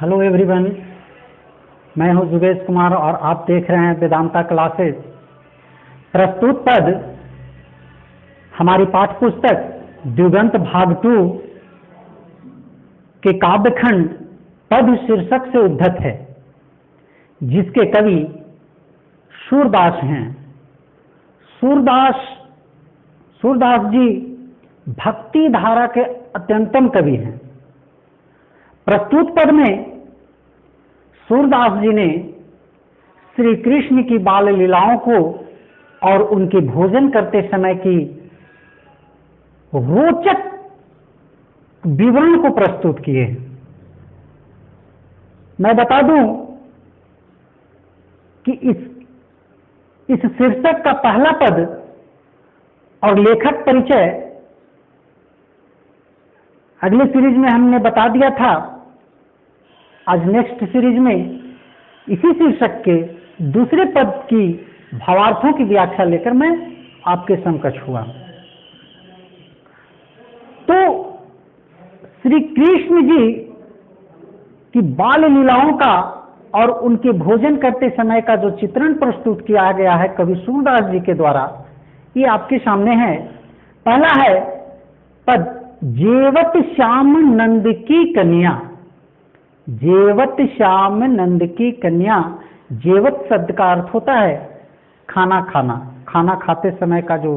Hello everyone, मैं हूं जुगेश कुमार और आप देख रहे हैं वेदांता क्लासेस। प्रस्तुत पद हमारी पाठ्य पुस्तक द्विगंत भाग 2 के काव्यखंड पद शीर्षक से उद्धत है, जिसके कवि सूरदास हैं। सूरदास जी भक्ति धारा के अत्यंतम कवि हैं। प्रस्तुत पद में सूरदास जी ने श्री कृष्ण की बाल लीलाओं को और उनके भोजन करते समय की रोचक विवरण को प्रस्तुत किए हैं। मैं बता दूं कि इस शीर्षक का पहला पद और लेखक परिचय अगले सीरीज में हमने बता दिया था। आज नेक्स्ट सीरीज में इसी शीर्षक के दूसरे पद की भावार्थों की व्याख्या लेकर मैं आपके समकक्ष हुआ। तो श्री कृष्ण जी की बाल लीलाओं का और उनके भोजन करते समय का जो चित्रण प्रस्तुत किया गया है कवि सूरदास जी के द्वारा, ये आपके सामने है। पहला है पद जेवत श्याम नंद की कन्या। जेवत श्याम नंद की कन्या। जेवत शब्द का अर्थ होता है खाना खाना। खाना खाते समय का जो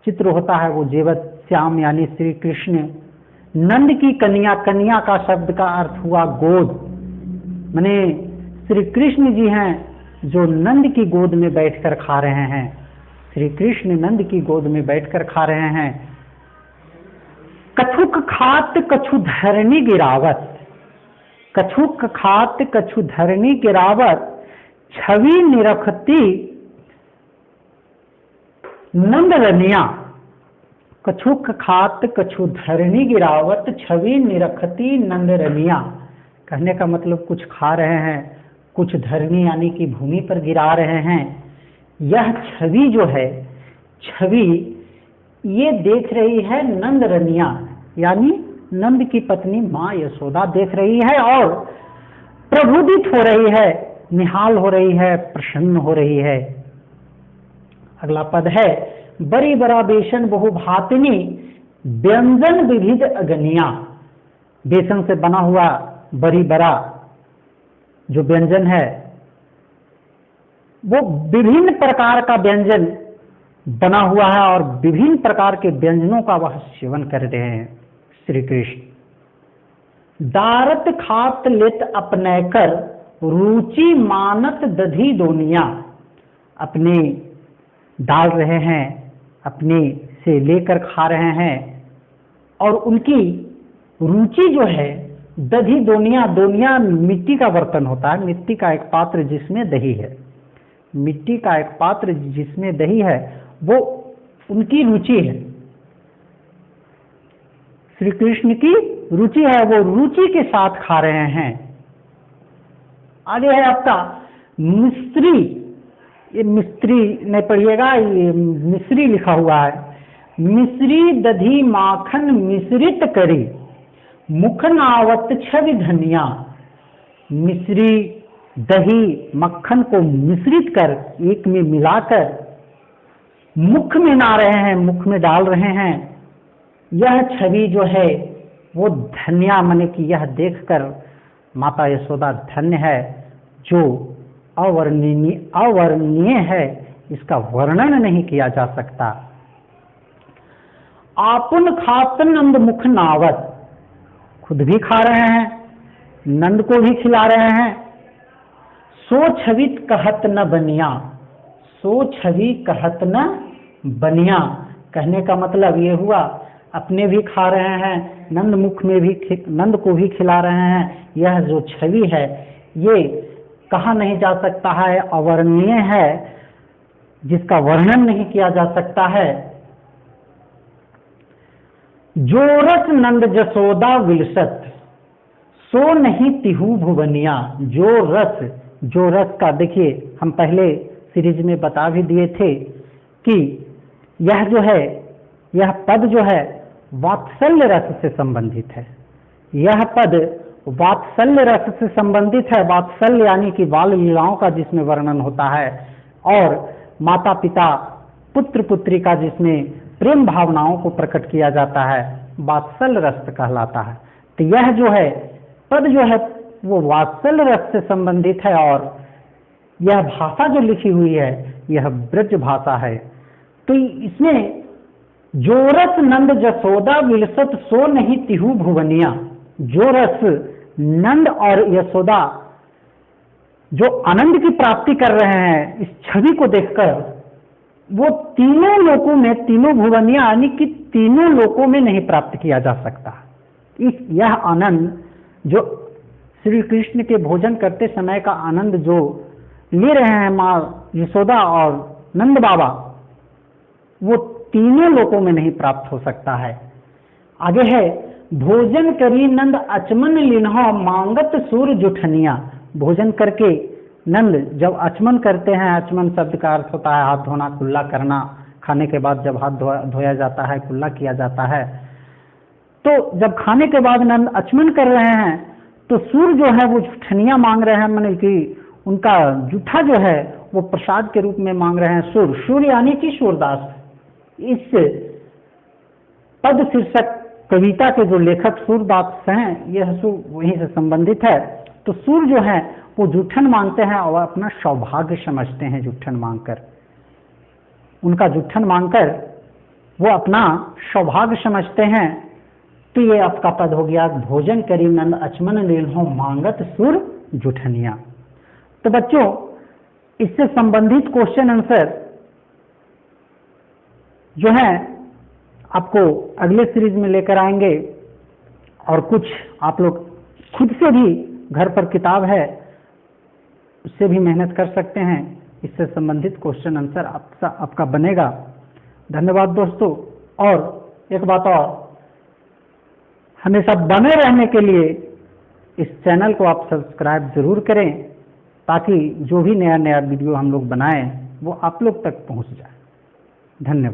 चित्र होता है वो जेवत श्याम यानी श्री कृष्ण। नंद की कन्या, कन्या का शब्द का अर्थ हुआ गोद। माने श्री कृष्ण जी हैं जो नंद की गोद में बैठकर खा रहे हैं। श्री कृष्ण नंद की गोद में बैठकर खा रहे हैं। कछुक खात कछु धरनी गिरावत। कछुक खात कछु धरनी गिरावत। छवि निरखती नंद रनिया। कछुक खात कछु धरनी गिरावत। छवि निरखती नंद रनिया। कहने का मतलब कुछ खा रहे हैं, कुछ धरनी यानी कि भूमि पर गिरा रहे हैं। यह छवि जो है, छवि ये देख रही है नंद रनिया यानी नंद की पत्नी मां यशोदा देख रही है और प्रबोधित हो रही है, निहाल हो रही है, प्रसन्न हो रही है। अगला पद है बड़ी बड़ा बेसन बहु भातनी व्यंजन विविध अगनिया। बेसन से बना हुआ बड़ी बड़ा जो व्यंजन है वो विभिन्न प्रकार का व्यंजन बना हुआ है और विभिन्न प्रकार के व्यंजनों का वह सेवन कर रहे हैं श्री कृष्ण। दारत खात लेत अपने कर रुचि मानत दधी दोनिया। अपने डाल रहे हैं, अपने से लेकर खा रहे हैं और उनकी रुचि जो है दधी दोनिया। दोनिया मिट्टी का बर्तन होता है, मिट्टी का एक पात्र जिसमें दही है। मिट्टी का एक पात्र जिसमें दही है वो उनकी रुचि है। श्री कृष्ण की रुचि है, वो रुचि के साथ खा रहे हैं। आगे है आपका मिस्त्री। ये मिस्त्री नहीं पढ़िएगा, ये मिश्री लिखा हुआ है। मिश्री दधी माखन मिश्रित करी मुखनावत छवि धनिया। मिश्री दही मक्खन को मिश्रित कर एक में मिलाकर मुख में ला रहे हैं, मुख में डाल रहे हैं। यह छवि जो है वो धन्या माने कि यह देखकर माता यशोदा धन्य है, जो अवर्णनीय है, इसका वर्णन नहीं किया जा सकता। आपुन खात नंद मुख नावत। खुद भी खा रहे हैं, नंद को भी खिला रहे हैं। सो छवित कहत न बनिया। सो छवि कहत न बनिया। कहने का मतलब ये हुआ अपने भी खा रहे हैं, नंद मुख में भी नंद को भी खिला रहे हैं। यह जो छवि है ये कहा नहीं जा सकता है, अवर्णनीय है, जिसका वर्णन नहीं किया जा सकता है। जो रस नंद जसोदा विलसत सो नहीं तिहु भुवनिया। जो रस का देखिए हम पहले सीरीज में बता भी दिए थे कि यह जो है, यह पद जो है वात्सल्य रस से संबंधित है। यह पद वात्सल्य रस से संबंधित है। वात्सल्य यानी कि बाल लीलाओं का जिसमें वर्णन होता है, और माता पिता पुत्र पुत्री का जिसमें प्रेम भावनाओं को प्रकट किया जाता है, वात्सल्य रस कहलाता है। तो यह जो है पद जो है वो वात्सल्य रस से संबंधित है, और यह भाषा जो लिखी हुई है यह ब्रज भाषा है। तो इसमें जो रस नंद जसोदा विलसत सो नहीं तिहु भुवनिया, जो रस नंद और यशोदा जो आनंद की प्राप्ति कर रहे हैं इस छवि को देखकर, वो तीनों लोकों में, तीनों भुवनिया यानी कि तीनों लोकों में नहीं प्राप्त किया जा सकता। यह आनंद जो श्री कृष्ण के भोजन करते समय का आनंद जो ले रहे हैं माँ यशोदा और नंद बाबा, वो तीनों लोकों में नहीं प्राप्त हो सकता है। आगे है, भोजन करी नंद अचमन लिन्हो मांगत सूर जुठनिया। भोजन करके नंद जब अचमन करते हैं, अचमन शब्द का अर्थ होता है हाथ धोना, कुल्ला करना। खाने के बाद जब हाथ धोया जाता है, कुल्ला किया जाता है, तो जब खाने के बाद नंद अचमन कर रहे हैं तो सूर जो है वो जुठनिया मांग रहे हैं, माने कि उनका जूठा जो है वो प्रसाद के रूप में मांग रहे हैं। सूर यानी कि सूरदास। इस पद शीर्षक कविता के जो लेखक सूरदास हैं, यह सूर वहीं से संबंधित है। तो सूर जो है वो जूठन मांगते हैं और अपना सौभाग्य समझते हैं जूठन मांगकर। उनका जूठन मांगकर वो अपना सौभाग्य समझते हैं। तो ये आपका पद हो गया, भोजन करी नंद अचमन लीन्हो मांगत सूर जूठनिया। तो बच्चों, इससे संबंधित क्वेश्चन आंसर जो है आपको अगले सीरीज में लेकर आएंगे, और कुछ आप लोग खुद से भी घर पर किताब है उससे भी मेहनत कर सकते हैं। इससे संबंधित क्वेश्चन आंसर आपका बनेगा। धन्यवाद दोस्तों। और एक बात और, हमेशा बने रहने के लिए इस चैनल को आप सब्सक्राइब जरूर करें, ताकि जो भी नया वीडियो हम लोग बनाएं वो आप लोग तक पहुंच जाए। धन्यवाद।